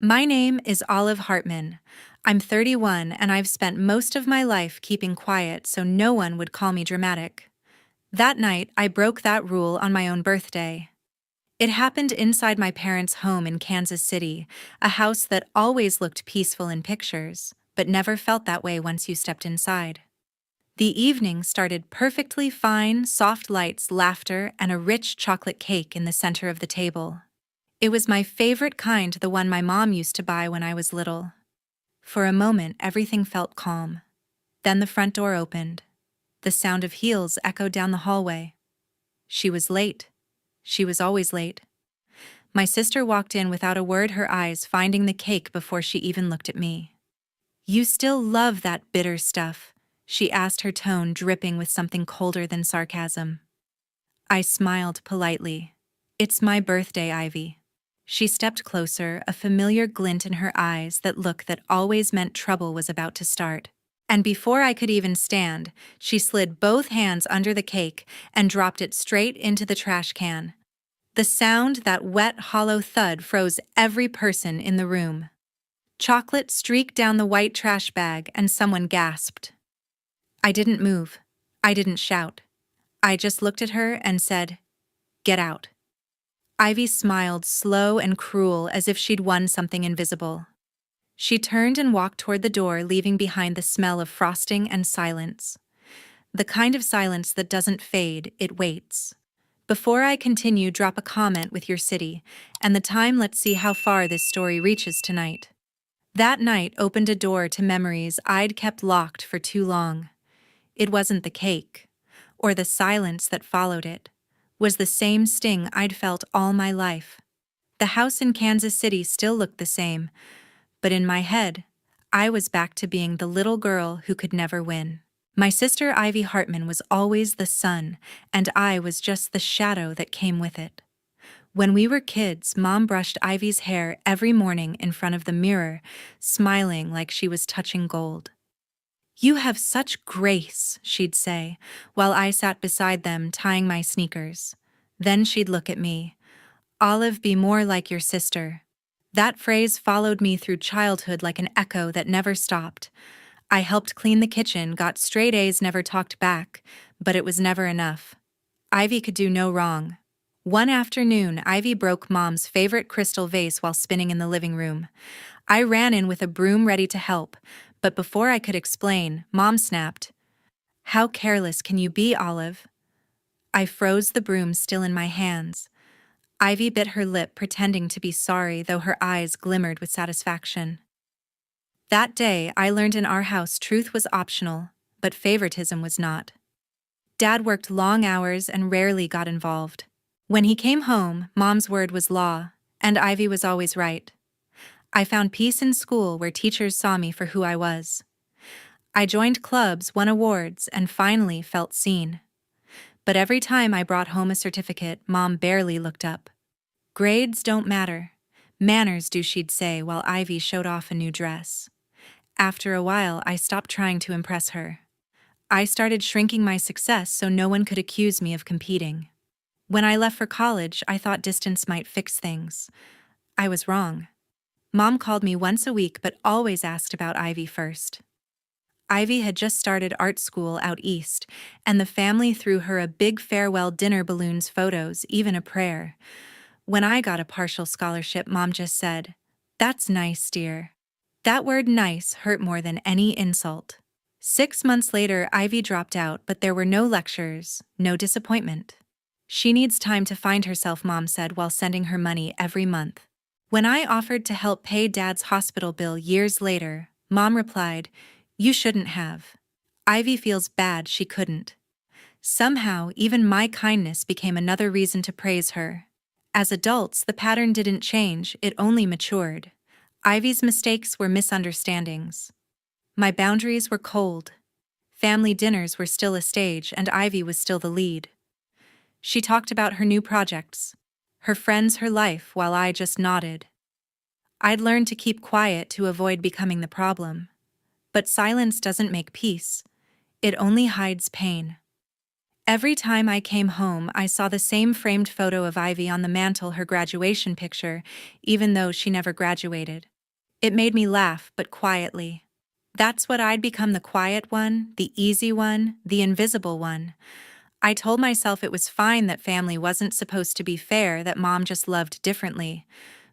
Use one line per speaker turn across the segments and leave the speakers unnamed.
My name is Olive Hartman. I'm 31 and I've spent most of my life keeping quiet so no one would call me dramatic. That night, I broke that rule on my own birthday. It happened inside my parents' home in Kansas City, a house that always looked peaceful in pictures, but never felt that way once you stepped inside. The evening started perfectly fine, soft lights, laughter, and a rich chocolate cake in the center of the table. It was my favorite kind, the one my mom used to buy when I was little. For a moment, everything felt calm. Then the front door opened. The sound of heels echoed down the hallway. She was late. She was always late. My sister walked in without a word, her eyes finding the cake before she even looked at me. "You still love that bitter stuff?" she asked, her tone dripping with something colder than sarcasm. I smiled politely. "It's my birthday, Ivy." She stepped closer, a familiar glint in her eyes, that look that always meant trouble was about to start. And before I could even stand, she slid both hands under the cake and dropped it straight into the trash can. The sound, that wet, hollow thud, froze every person in the room. Chocolate streaked down the white trash bag and someone gasped. I didn't move. I didn't shout. I just looked at her and said, "Get out." Ivy smiled, slow and cruel, as if she'd won something invisible. She turned and walked toward the door, leaving behind the smell of frosting and silence. The kind of silence that doesn't fade, it waits. Before I continue, drop a comment with your city and the time. Let's see how far this story reaches tonight. That night opened a door to memories I'd kept locked for too long. It wasn't the cake, or the silence that followed it, was the same sting I'd felt all my life. The house in Kansas City still looked the same, but in my head, I was back to being the little girl who could never win. My sister Ivy Hartman was always the sun, and I was just the shadow that came with it. When we were kids, Mom brushed Ivy's hair every morning in front of the mirror, smiling like she was touching gold. "You have such grace," she'd say, while I sat beside them tying my sneakers. Then she'd look at me. "Olive, be more like your sister." That phrase followed me through childhood like an echo that never stopped. I helped clean the kitchen, got straight A's, never talked back, but it was never enough. Ivy could do no wrong. One afternoon, Ivy broke Mom's favorite crystal vase while spinning in the living room. I ran in with a broom ready to help, but before I could explain, Mom snapped, "How careless can you be, Olive?" I froze, the broom still in my hands. Ivy bit her lip, pretending to be sorry, though her eyes glimmered with satisfaction. That day, I learned in our house truth was optional, but favoritism was not. Dad worked long hours and rarely got involved. When he came home, Mom's word was law, and Ivy was always right. I found peace in school, where teachers saw me for who I was. I joined clubs, won awards, and finally felt seen. But every time I brought home a certificate, Mom barely looked up. "Grades don't matter. Manners do," she'd say, while Ivy showed off a new dress. After a while, I stopped trying to impress her. I started shrinking my success so no one could accuse me of competing. When I left for college, I thought distance might fix things. I was wrong. Mom called me once a week but always asked about Ivy first. Ivy had just started art school out east, and the family threw her a big farewell dinner, balloons, photos, even a prayer. When I got a partial scholarship, Mom just said, "That's nice, dear." That word "nice" hurt more than any insult. 6 months later, Ivy dropped out, but there were no lectures, no disappointment. "She needs time to find herself," Mom said while sending her money every month. When I offered to help pay Dad's hospital bill years later, Mom replied, "You shouldn't have. Ivy feels bad she couldn't." Somehow, even my kindness became another reason to praise her. As adults, the pattern didn't change, it only matured. Ivy's mistakes were misunderstandings. My boundaries were cold. Family dinners were still a stage, and Ivy was still the lead. She talked about her new projects, her friends, her life, while I just nodded. I'd learned to keep quiet to avoid becoming the problem. But silence doesn't make peace. It only hides pain. Every time I came home, I saw the same framed photo of Ivy on the mantle, her graduation picture, even though she never graduated. It made me laugh, but quietly. That's what I'd become, the quiet one, the easy one, the invisible one. I told myself it was fine that family wasn't supposed to be fair, that mom just loved differently.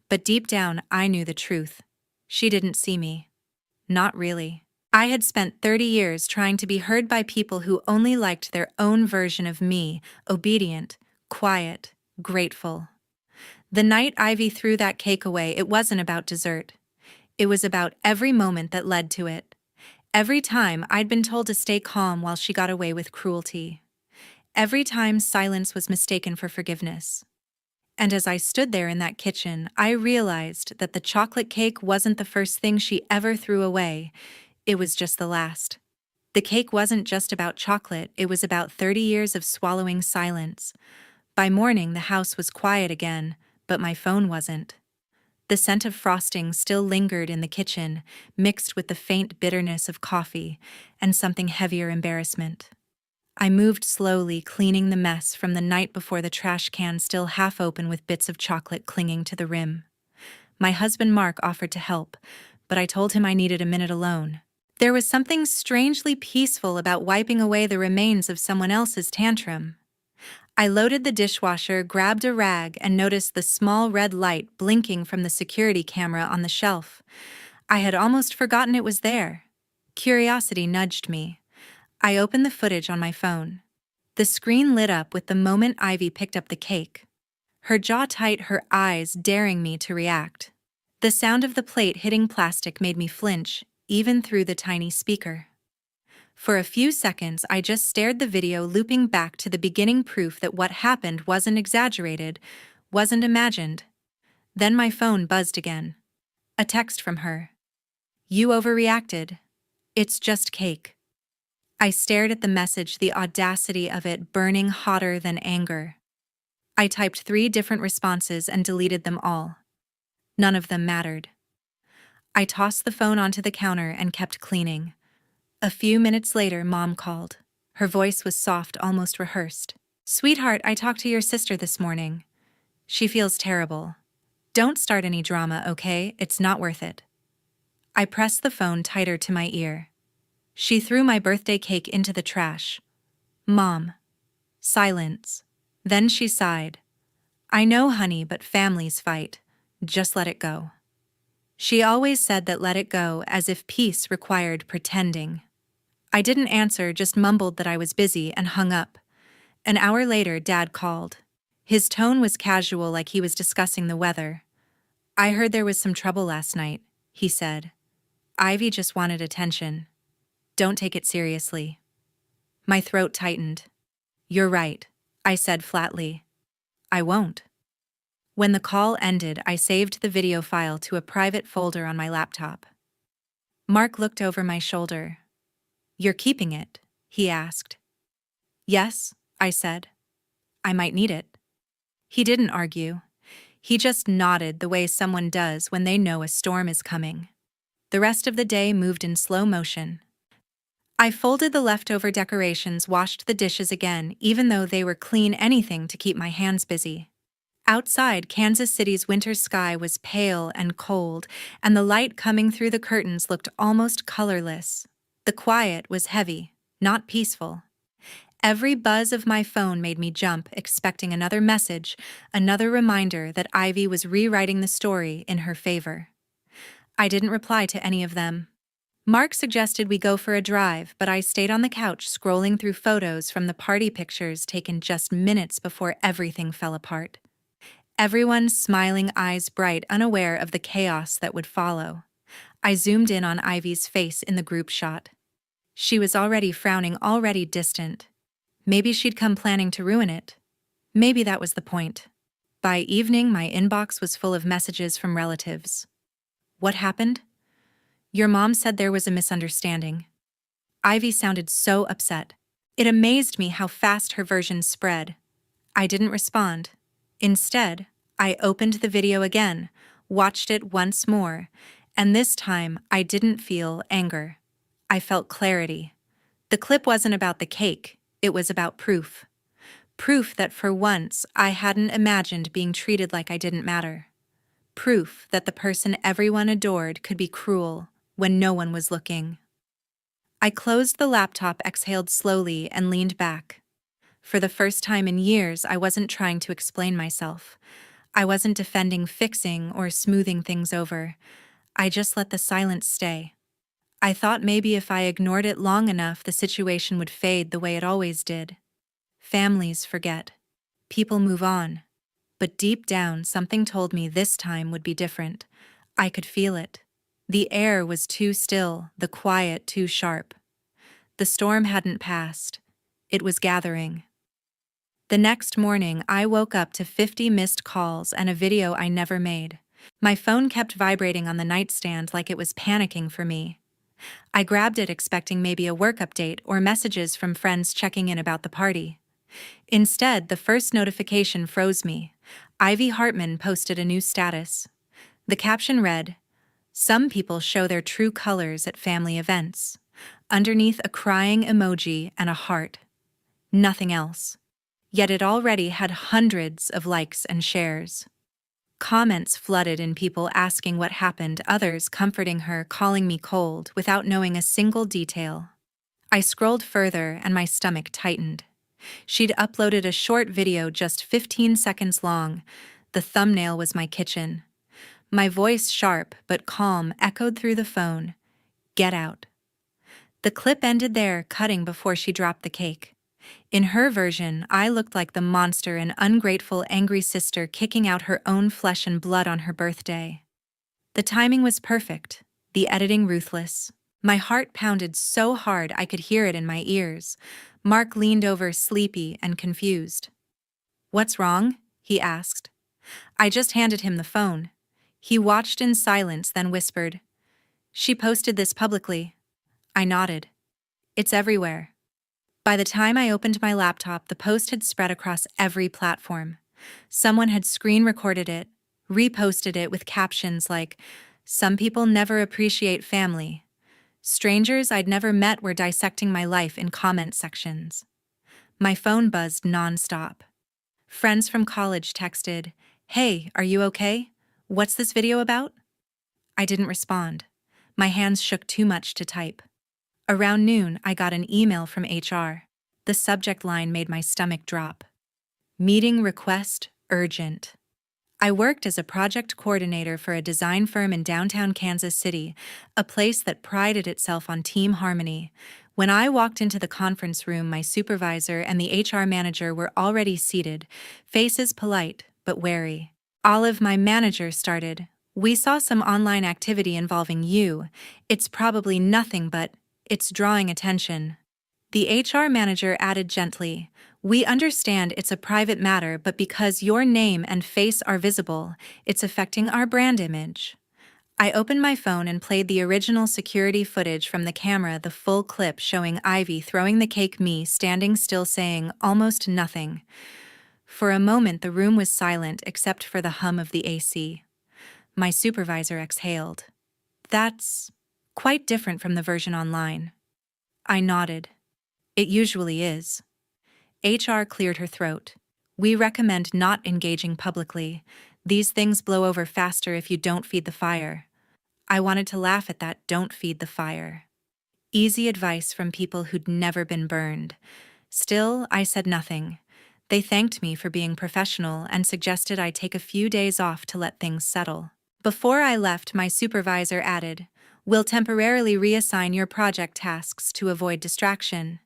But deep down, I knew the truth. She didn't see me. Not really. I had spent 30 years trying to be heard by people who only liked their own version of me, obedient, quiet, grateful. The night Ivy threw that cake away, it wasn't about dessert. It was about every moment that led to it. Every time I'd been told to stay calm while she got away with cruelty. Every time silence was mistaken for forgiveness. And as I stood there in that kitchen, I realized that the chocolate cake wasn't the first thing she ever threw away. It was just the last. The cake wasn't just about chocolate, it was about 30 years of swallowing silence. By morning, the house was quiet again, but my phone wasn't. The scent of frosting still lingered in the kitchen, mixed with the faint bitterness of coffee and something heavier embarrassment. I moved slowly, cleaning the mess from the night before, the trash can still half open with bits of chocolate clinging to the rim. My husband Mark offered to help, but I told him I needed a minute alone. There was something strangely peaceful about wiping away the remains of someone else's tantrum. I loaded the dishwasher, grabbed a rag, and noticed the small red light blinking from the security camera on the shelf. I had almost forgotten it was there. Curiosity nudged me. I opened the footage on my phone. The screen lit up with the moment Ivy picked up the cake. Her jaw tight, her eyes daring me to react. The sound of the plate hitting plastic made me flinch, even through the tiny speaker. For a few seconds, I just stared, the video looping back to the beginning, proof that what happened wasn't exaggerated, wasn't imagined. Then my phone buzzed again. A text from her. "You overreacted. It's just cake." I stared at the message, the audacity of it burning hotter than anger. I typed 3 different responses and deleted them all. None of them mattered. I tossed the phone onto the counter and kept cleaning. A few minutes later, Mom called. Her voice was soft, almost rehearsed. "Sweetheart, I talked to your sister this morning. She feels terrible. Don't start any drama, okay? It's not worth it." I pressed the phone tighter to my ear. She threw my birthday cake into the trash. "Mom." Silence. Then she sighed. "I know, honey, but families fight. Just let it go." She always said that, let it go, as if peace required pretending. I didn't answer, just mumbled that I was busy and hung up. An hour later, Dad called. His tone was casual, like he was discussing the weather. "I heard there was some trouble last night," he said. "Ivy just wanted attention. Don't take it seriously." My throat tightened. "You're right," I said flatly. "I won't." When the call ended, I saved the video file to a private folder on my laptop. Mark looked over my shoulder. "You're keeping it?" he asked. "Yes," I said. "I might need it." He didn't argue. He just nodded, the way someone does when they know a storm is coming. The rest of the day moved in slow motion. I folded the leftover decorations, washed the dishes again, even though they were clean, anything to keep my hands busy. Outside, Kansas City's winter sky was pale and cold, and the light coming through the curtains looked almost colorless. The quiet was heavy, not peaceful. Every buzz of my phone made me jump, expecting another message, another reminder that Ivy was rewriting the story in her favor. I didn't reply to any of them. Mark suggested we go for a drive, but I stayed on the couch scrolling through photos from the party pictures taken just minutes before everything fell apart. Everyone's smiling, eyes bright, unaware of the chaos that would follow. I zoomed in on Ivy's face in the group shot. She was already frowning, already distant. Maybe she'd come planning to ruin it. Maybe that was the point. By evening, my inbox was full of messages from relatives. "What happened?" "Your mom said there was a misunderstanding." Ivy sounded so upset. It amazed me how fast her version spread. I didn't respond. Instead, I opened the video again, watched it once more, and this time I didn't feel anger. I felt clarity. The clip wasn't about the cake, It was about proof. Proof that for once I hadn't imagined being treated like I didn't matter. Proof that the person everyone adored could be cruel when no one was looking. I closed the laptop, exhaled slowly, and leaned back. For the first time in years, I wasn't trying to explain myself. I wasn't defending fixing or smoothing things over. I just let the silence stay. I thought maybe if I ignored it long enough, the situation would fade the way it always did. Families forget. People move on. But deep down, something told me this time would be different. I could feel it. The air was too still, the quiet too sharp. The storm hadn't passed. It was gathering. The next morning, I woke up to 50 missed calls and a video I never made. My phone kept vibrating on the nightstand like it was panicking for me. I grabbed it expecting maybe a work update or messages from friends checking in about the party. Instead, the first notification froze me. Olive Hartman posted a new status. The caption read, "Some people show their true colors at family events." Underneath a crying emoji and a heart. Nothing else. Yet it already had hundreds of likes and shares. Comments flooded in, people asking what happened, others comforting her, calling me cold, without knowing a single detail. I scrolled further and my stomach tightened. She'd uploaded a short video just 15 seconds long. The thumbnail was my kitchen. My voice, sharp but calm, echoed through the phone. "Get out." The clip ended there, cutting before she dropped the cake. In her version, I looked like the monster, an ungrateful, angry sister kicking out her own flesh and blood on her birthday. The timing was perfect, the editing ruthless. My heart pounded so hard I could hear it in my ears. Mark leaned over, sleepy and confused. "What's wrong?" he asked. I just handed him the phone. He watched in silence, then whispered, "She posted this publicly." I nodded. "It's everywhere." By the time I opened my laptop, the post had spread across every platform. Someone had screen recorded it, reposted it with captions like, "Some people never appreciate family." Strangers I'd never met were dissecting my life in comment sections. My phone buzzed nonstop. Friends from college texted, "Hey, are you okay? What's this video about?" I didn't respond. My hands shook too much to type. Around noon, I got an email from HR. The subject line made my stomach drop. "Meeting request, urgent." I worked as a project coordinator for a design firm in downtown Kansas City, a place that prided itself on team harmony. When I walked into the conference room, my supervisor and the HR manager were already seated, faces polite but wary. Olive, my manager, started, "We saw some online activity involving you. It's probably nothing, but it's drawing attention." The HR manager added gently, "We understand it's a private matter, but because your name and face are visible, it's affecting our brand image." I opened my phone and played the original security footage from the camera, the full clip showing Ivy throwing the cake, me standing still saying almost nothing. For a moment, the room was silent except for the hum of the AC. My supervisor exhaled. "That's quite different from the version online." I nodded. "It usually is." HR cleared her throat. "We recommend not engaging publicly. These things blow over faster if you don't feed the fire." I wanted to laugh at that "don't feed the fire." Easy advice from people who'd never been burned. Still, I said nothing. They thanked me for being professional and suggested I take a few days off to let things settle. Before I left, my supervisor added, "We'll temporarily reassign your project tasks to avoid distraction."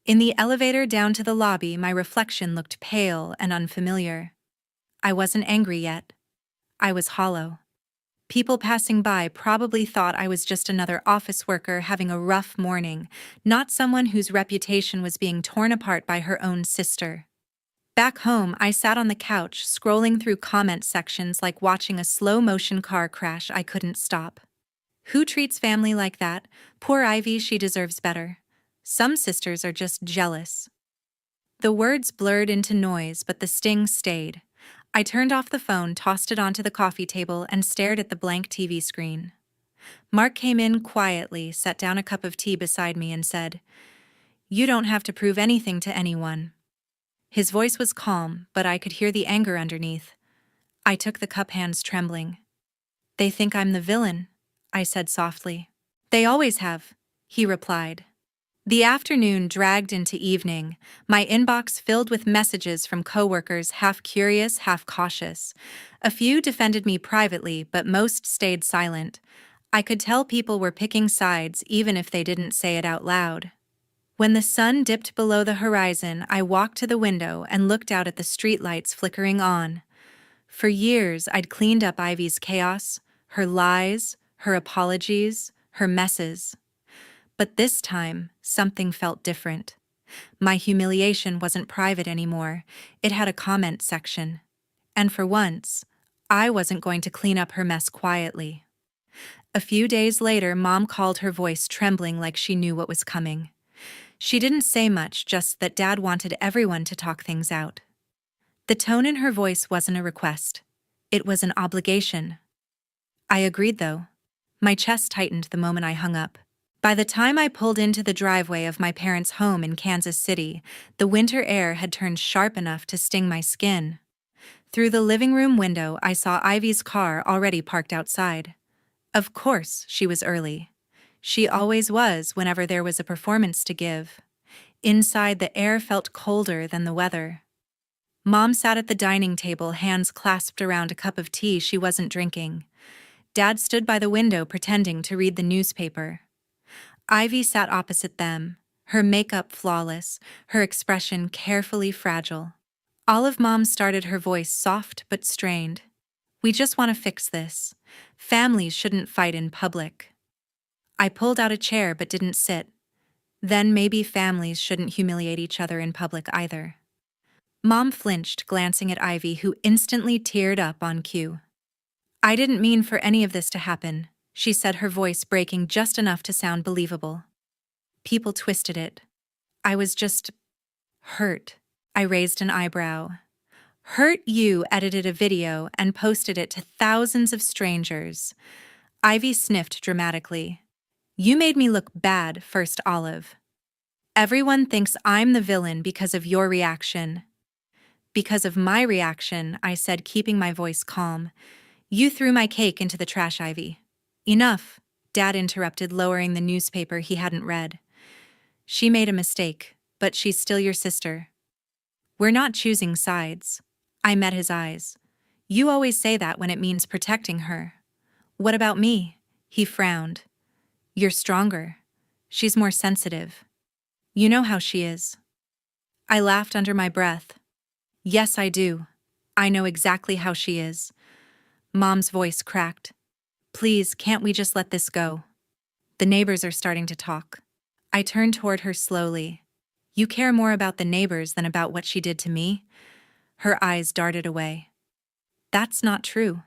In the elevator down to the lobby, my reflection looked pale and unfamiliar. I wasn't angry yet. I was hollow. People passing by probably thought I was just another office worker having a rough morning, not someone whose reputation was being torn apart by her own sister. Back home, I sat on the couch, scrolling through comment sections like watching a slow-motion car crash. I couldn't stop. Who treats family like that? Poor Ivy, she deserves better. Some sisters are just jealous. The words blurred into noise, but the sting stayed. I turned off the phone, tossed it onto the coffee table, and stared at the blank TV screen. Mark came in quietly, set down a cup of tea beside me, and said, You don't have to prove anything to anyone. His voice was calm, but I could hear the anger underneath. I took the cup, hands trembling. They think I'm the villain, I said softly. They always have, he replied. The afternoon dragged into evening, my inbox filled with messages from coworkers, half curious, half cautious. A few defended me privately, but most stayed silent. I could tell people were picking sides even if they didn't say it out loud. When the sun dipped below the horizon, I walked to the window and looked out at the streetlights flickering on. For years, I'd cleaned up Ivy's chaos, her lies, her apologies, her messes. But this time, something felt different. My humiliation wasn't private anymore. It had a comment section. And for once, I wasn't going to clean up her mess quietly. A few days later, Mom called, her voice trembling like she knew what was coming. She didn't say much, just that Dad wanted everyone to talk things out. The tone in her voice wasn't a request. It was an obligation. I agreed, though. My chest tightened the moment I hung up. By the time I pulled into the driveway of my parents' home in Kansas City, the winter air had turned sharp enough to sting my skin. Through the living room window, I saw Ivy's car already parked outside. Of course, she was early. She always was whenever there was a performance to give. Inside, the air felt colder than the weather. Mom sat at the dining table, hands clasped around a cup of tea she wasn't drinking. Dad stood by the window pretending to read the newspaper. Ivy sat opposite them, her makeup flawless, her expression carefully fragile. Olive Mom started, her voice soft but strained. We just want to fix this. Families shouldn't fight in public. I pulled out a chair but didn't sit. Then maybe families shouldn't humiliate each other in public either. Mom flinched, glancing at Ivy, who instantly teared up on cue. I didn't mean for any of this to happen, she said, her voice breaking just enough to sound believable. People twisted it. I was just hurt. I raised an eyebrow. Hurt? You edited a video and posted it to thousands of strangers. Ivy sniffed dramatically. You made me look bad, first, Olive. Everyone thinks I'm the villain because of your reaction. Because of my reaction, I said, keeping my voice calm. You threw my cake into the trash, Ivy. Enough, Dad interrupted, lowering the newspaper he hadn't read. She made a mistake, but she's still your sister. We're not choosing sides. I met his eyes. You always say that when it means protecting her. What about me? He frowned. You're stronger. She's more sensitive. You know how she is. I laughed under my breath. Yes, I do. I know exactly how she is. Mom's voice cracked. Please, can't we just let this go? The neighbors are starting to talk. I turned toward her slowly. You care more about the neighbors than about what she did to me? Her eyes darted away. That's not true.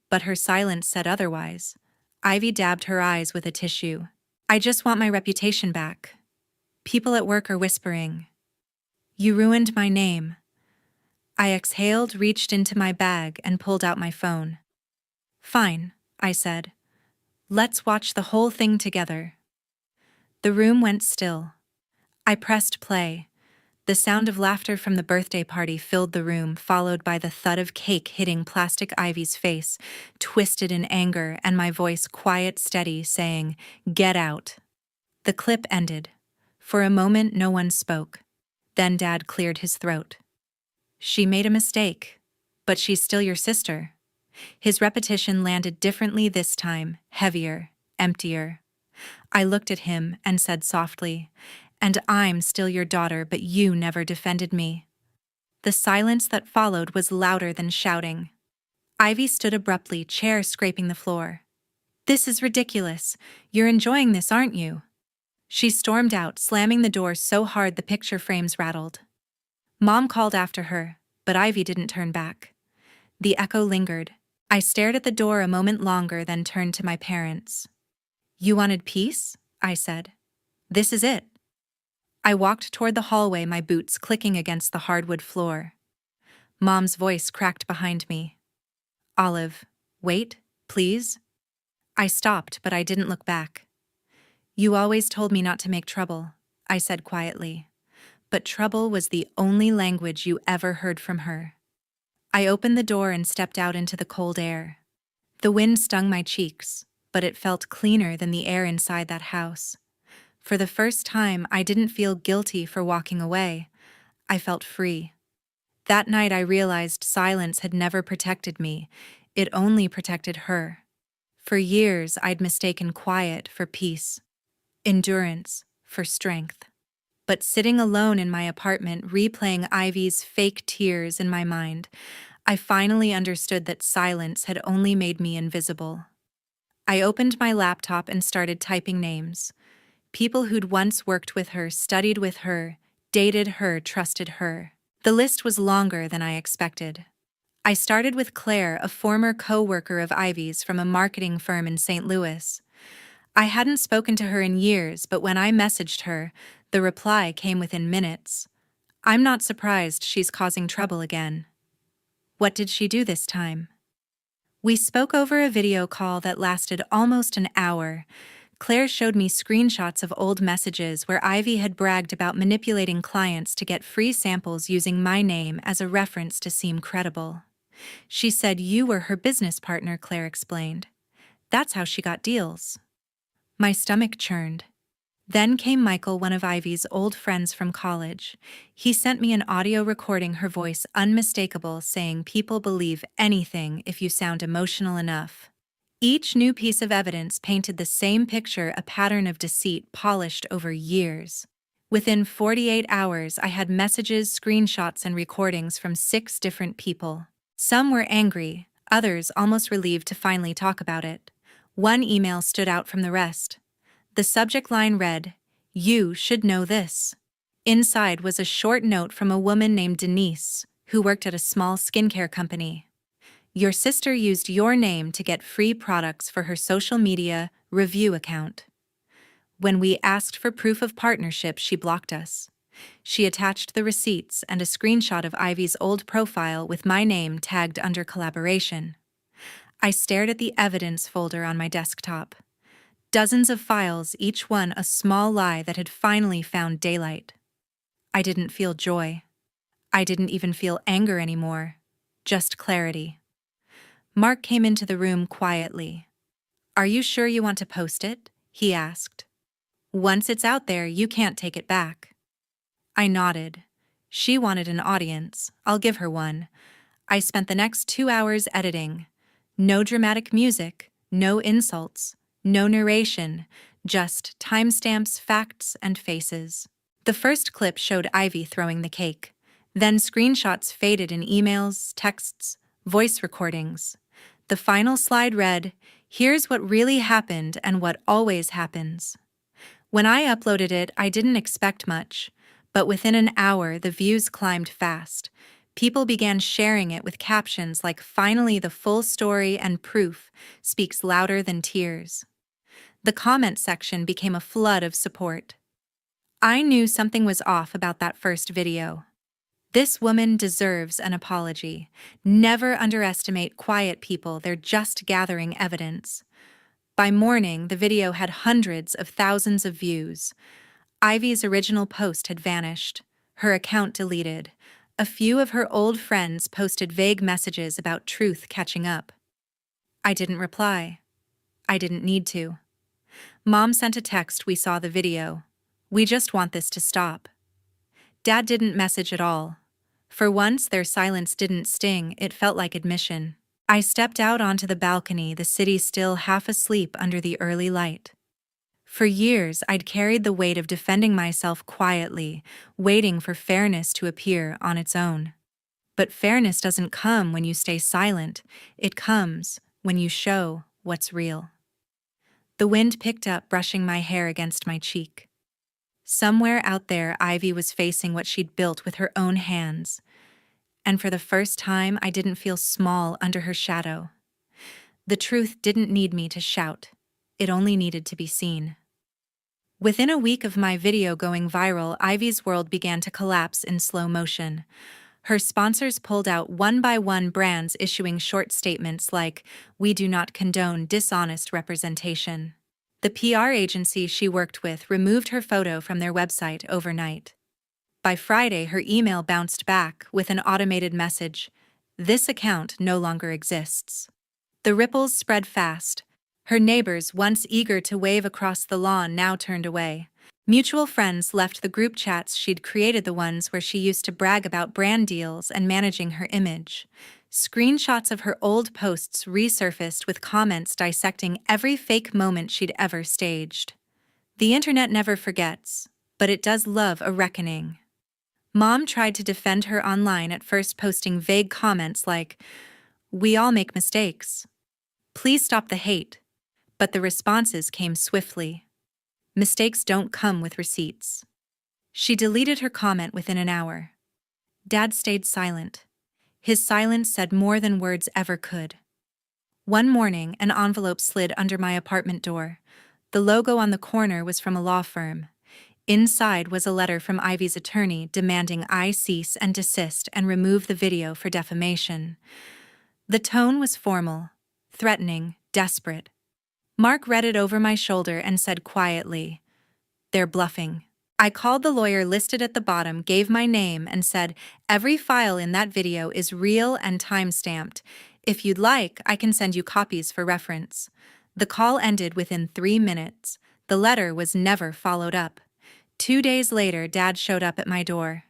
But her silence said otherwise. Ivy dabbed her eyes with a tissue. I just want my reputation back. People at work are whispering. You ruined my name. I exhaled, reached into my bag, and pulled out my phone. Fine, I said. Let's watch the whole thing together. The room went still. I pressed play. The sound of laughter from the birthday party filled the room, followed by the thud of cake hitting plastic Ivy's face, twisted in anger, and my voice quiet, steady, saying, Get out. The clip ended. For a moment, no one spoke. Then Dad cleared his throat. She made a mistake, but she's still your sister. His repetition landed differently this time, heavier, emptier. I looked at him and said softly, And I'm still your daughter, but you never defended me. The silence that followed was louder than shouting. Ivy stood abruptly, chair scraping the floor. This is ridiculous. You're enjoying this, aren't you? She stormed out, slamming the door so hard the picture frames rattled. Mom called after her, but Ivy didn't turn back. The echo lingered. I stared at the door a moment longer, then turned to my parents. You wanted peace? I said. This is it. I walked toward the hallway, my boots clicking against the hardwood floor. Mom's voice cracked behind me. Olive, wait, please. I stopped, but I didn't look back. You always told me not to make trouble, I said quietly. But trouble was the only language you ever heard from her. I opened the door and stepped out into the cold air. The wind stung my cheeks, but it felt cleaner than the air inside that house. For the first time, I didn't feel guilty for walking away. I felt free. That night I realized silence had never protected me. It only protected her. For years, I'd mistaken quiet for peace, endurance for strength. But sitting alone in my apartment, replaying Ivy's fake tears in my mind, I finally understood that silence had only made me invisible. I opened my laptop and started typing names. People who'd once worked with her, studied with her, dated her, trusted her. The list was longer than I expected. I started with Claire, a former co-worker of Ivy's from a marketing firm in St. Louis. I hadn't spoken to her in years, but when I messaged her, the reply came within minutes. I'm not surprised she's causing trouble again. What did she do this time? We spoke over a video call that lasted almost an hour. Claire showed me screenshots of old messages where Ivy had bragged about manipulating clients to get free samples using my name as a reference to seem credible. She said you were her business partner, Claire explained. That's how she got deals. My stomach churned. Then came Michael, one of Ivy's old friends from college. He sent me an audio recording, her voice unmistakable, saying people believe anything if you sound emotional enough. Each new piece of evidence painted the same picture, a pattern of deceit polished over years. Within 48 hours, I had messages, screenshots, and recordings from 6 different people. Some were angry, others almost relieved to finally talk about it. One email stood out from the rest. The subject line read, "You should know this." Inside was a short note from a woman named Denise, who worked at a small skincare company. Your sister used your name to get free products for her social media review account. When we asked for proof of partnership, she blocked us. She attached the receipts and a screenshot of Ivy's old profile with my name tagged under collaboration. I stared at the evidence folder on my desktop. Dozens of files, each one a small lie that had finally found daylight. I didn't feel joy. I didn't even feel anger anymore, just clarity. Mark came into the room quietly. "Are you sure you want to post it?" he asked. "Once it's out there, you can't take it back." I nodded. She wanted an audience. I'll give her one. I spent the next 2 hours editing. No dramatic music, no insults. No narration, just timestamps, facts, and faces. The first clip showed Ivy throwing the cake. Then screenshots faded in emails, texts, voice recordings. The final slide read, "Here's what really happened and what always happens." When I uploaded it, I didn't expect much, but within an hour, the views climbed fast. People began sharing it with captions like, "Finally, the full story and proof speaks louder than tears." The comment section became a flood of support. I knew something was off about that first video. This woman deserves an apology. Never underestimate quiet people, they're just gathering evidence. By morning, the video had hundreds of thousands of views. Ivy's original post had vanished, her account deleted. A few of her old friends posted vague messages about truth catching up. I didn't reply. I didn't need to. Mom sent a text, "We saw the video. We just want this to stop." Dad didn't message at all. For once, their silence didn't sting, it felt like admission. I stepped out onto the balcony, the city still half asleep under the early light. For years, I'd carried the weight of defending myself quietly, waiting for fairness to appear on its own. But fairness doesn't come when you stay silent, it comes when you show what's real. The wind picked up, brushing my hair against my cheek. Somewhere out there, Ivy was facing what she'd built with her own hands. And for the first time, I didn't feel small under her shadow. The truth didn't need me to shout. It only needed to be seen. Within a week of my video going viral, Ivy's world began to collapse in slow motion. Her sponsors pulled out one by one, brands issuing short statements like, "We do not condone dishonest representation." The PR agency she worked with removed her photo from their website overnight. By Friday, her email bounced back with an automated message: "This account no longer exists." The ripples spread fast. Her neighbors, once eager to wave across the lawn, now turned away. Mutual friends left the group chats she'd created, the ones where she used to brag about brand deals and managing her image. Screenshots of her old posts resurfaced with comments dissecting every fake moment she'd ever staged. The internet never forgets, but it does love a reckoning. Mom tried to defend her online, at first posting vague comments like, "We all make mistakes. Please stop the hate." But the responses came swiftly. Mistakes don't come with receipts. She deleted her comment within an hour. Dad stayed silent. His silence said more than words ever could. One morning, an envelope slid under my apartment door. The logo on the corner was from a law firm. Inside was a letter from Ivy's attorney demanding I cease and desist and remove the video for defamation. The tone was formal, threatening, desperate. Mark read it over my shoulder and said quietly, "They're bluffing." I called the lawyer listed at the bottom, gave my name, and said, "Every file in that video is real and time-stamped. If you'd like, I can send you copies for reference." The call ended within 3 minutes. The letter was never followed up. 2 days later, Dad showed up at my door.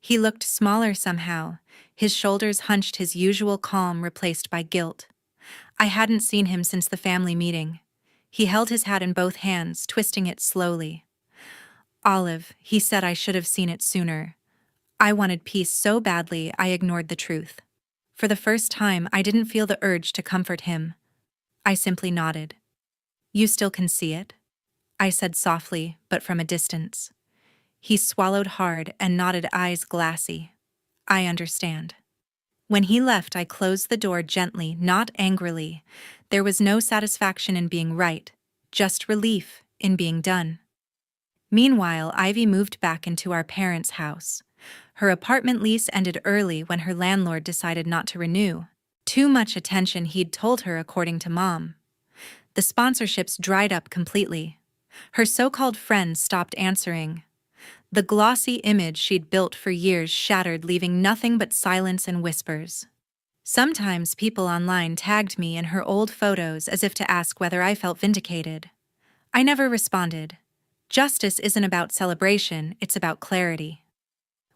He looked smaller somehow, his shoulders hunched, his usual calm replaced by guilt. I hadn't seen him since the family meeting. He held his hat in both hands, twisting it slowly. "Olive," he said, "I should have seen it sooner. I wanted peace so badly I ignored the truth." For the first time, I didn't feel the urge to comfort him. I simply nodded. "You still can see it?" I said softly, but from a distance. He swallowed hard and nodded, eyes glassy. "I understand." When he left, I closed the door gently, not angrily. There was no satisfaction in being right, just relief in being done. Meanwhile, Ivy moved back into our parents' house. Her apartment lease ended early when her landlord decided not to renew. Too much attention, he'd told her, according to Mom. The sponsorships dried up completely. Her so-called friends stopped answering. The glossy image she'd built for years shattered, leaving nothing but silence and whispers. Sometimes people online tagged me in her old photos as if to ask whether I felt vindicated. I never responded. Justice isn't about celebration, it's about clarity.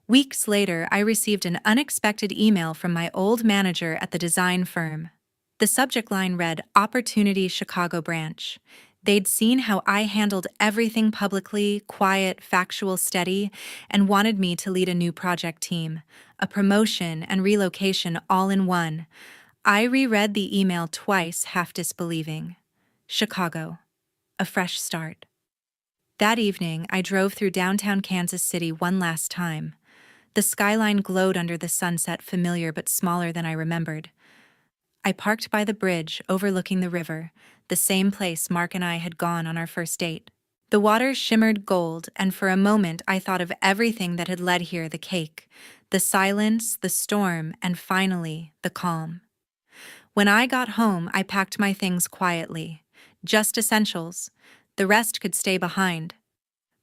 Weeks later, I received an unexpected email from my old manager at the design firm. The subject line read, "Opportunity Chicago Branch." They'd seen how I handled everything publicly, quiet, factual, steady, and wanted me to lead a new project team, a promotion and relocation all in one. I reread the email twice, half disbelieving. Chicago. A fresh start. That evening, I drove through downtown Kansas City one last time. The skyline glowed under the sunset, familiar but smaller than I remembered. I parked by the bridge overlooking the river, the same place Mark and I had gone on our first date. The water shimmered gold, and for a moment I thought of everything that had led here: the cake, the silence, the storm, and finally, the calm. When I got home, I packed my things quietly. Just essentials. The rest could stay behind.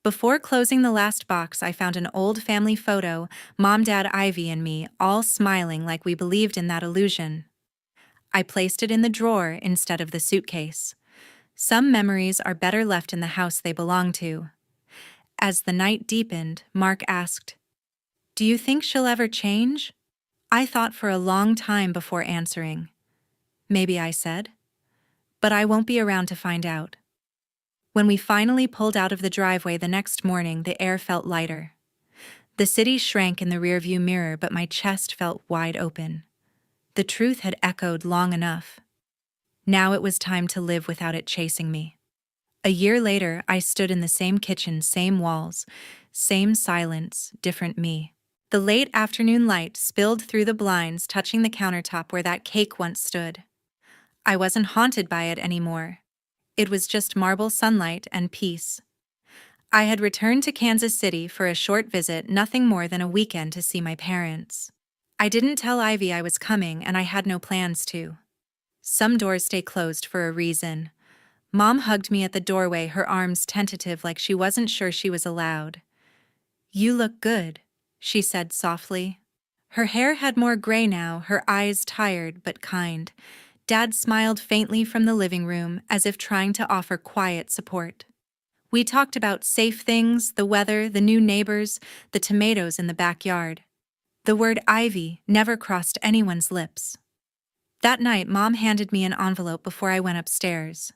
Before closing the last box, I found an old family photo, Mom, Dad, Ivy, and me, all smiling like we believed in that illusion. I placed it in the drawer instead of the suitcase. Some memories are better left in the house they belong to. As the night deepened, Mark asked, "Do you think she'll ever change?" I thought for a long time before answering. "Maybe," I said. "But I won't be around to find out." When we finally pulled out of the driveway the next morning, the air felt lighter. The city shrank in the rearview mirror, but my chest felt wide open. The truth had echoed long enough. Now it was time to live without it chasing me. A year later, I stood in the same kitchen, same walls, same silence, different me. The late afternoon light spilled through the blinds, touching the countertop where that cake once stood. I wasn't haunted by it anymore. It was just marble sunlight and peace. I had returned to Kansas City for a short visit, nothing more than a weekend to see my parents. I didn't tell Ivy I was coming, and I had no plans to. Some doors stay closed for a reason. Mom hugged me at the doorway, her arms tentative like she wasn't sure she was allowed. "You look good," she said softly. Her hair had more gray now, her eyes tired but kind. Dad smiled faintly from the living room, as if trying to offer quiet support. We talked about safe things, the weather, the new neighbors, the tomatoes in the backyard. The word Ivy never crossed anyone's lips. That night, Mom handed me an envelope before I went upstairs.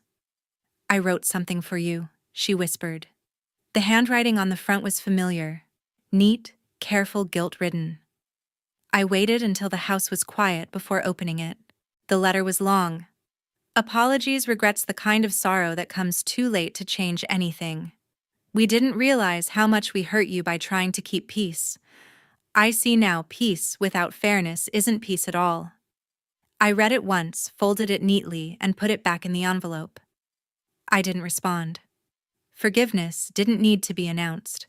"I wrote something for you," she whispered. The handwriting on the front was familiar. Neat, careful, guilt-ridden. I waited until the house was quiet before opening it. The letter was long. Apologies, regrets, the kind of sorrow that comes too late to change anything. "We didn't realize how much we hurt you by trying to keep peace. I see now peace without fairness isn't peace at all." I read it once, folded it neatly, and put it back in the envelope. I didn't respond. Forgiveness didn't need to be announced.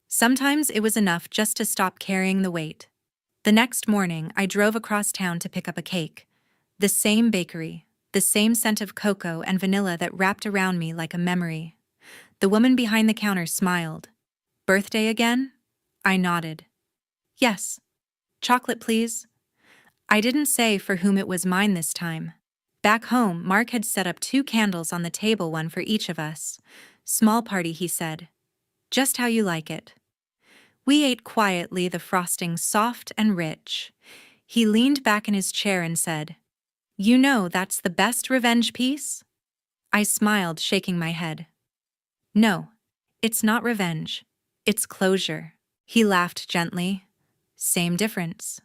Sometimes it was enough just to stop carrying the weight. The next morning, I drove across town to pick up a cake. The same bakery, the same scent of cocoa and vanilla that wrapped around me like a memory. The woman behind the counter smiled. "Birthday again?" I nodded. "Yes. Chocolate, please." I didn't say for whom it was mine this time. Back home, Mark had set up 2 candles on the table, one for each of us. "Small party," he said. "Just how you like it." We ate quietly, the frosting soft and rich. He leaned back in his chair and said, "You know that's the best revenge piece?" I smiled, shaking my head. "No, it's not revenge. It's closure." He laughed gently. "Same difference."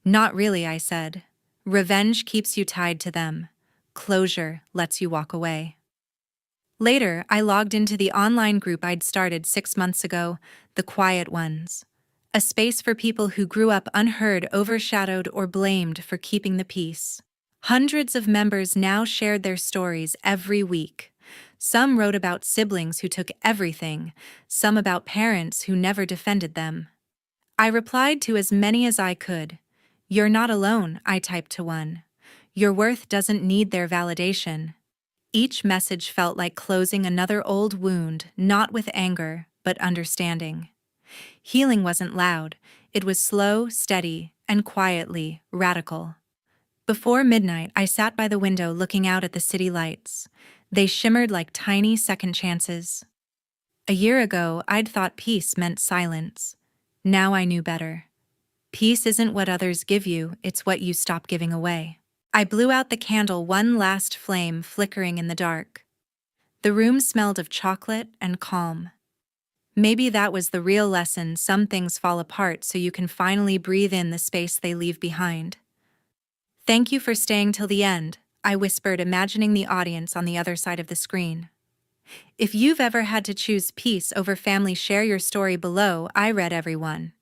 "Not really," I said. "Revenge keeps you tied to them. Closure lets you walk away." Later, I logged into the online group I'd started 6 months ago, The Quiet Ones. A space for people who grew up unheard, overshadowed, or blamed for keeping the peace. Hundreds of members now shared their stories every week. Some wrote about siblings who took everything, some about parents who never defended them. I replied to as many as I could. "You're not alone," I typed to one. "Your worth doesn't need their validation." Each message felt like closing another old wound, not with anger, but understanding. Healing wasn't loud. It was slow, steady, and quietly radical. Before midnight, I sat by the window looking out at the city lights. They shimmered like tiny second chances. A year ago, I'd thought peace meant silence. Now I knew better. Peace isn't what others give you, it's what you stop giving away. I blew out the candle, one last flame flickering in the dark. The room smelled of chocolate and calm. Maybe that was the real lesson: some things fall apart so you can finally breathe in the space they leave behind. "Thank you for staying till the end," I whispered, imagining the audience on the other side of the screen. If you've ever had to choose peace over family, share your story below. I read everyone.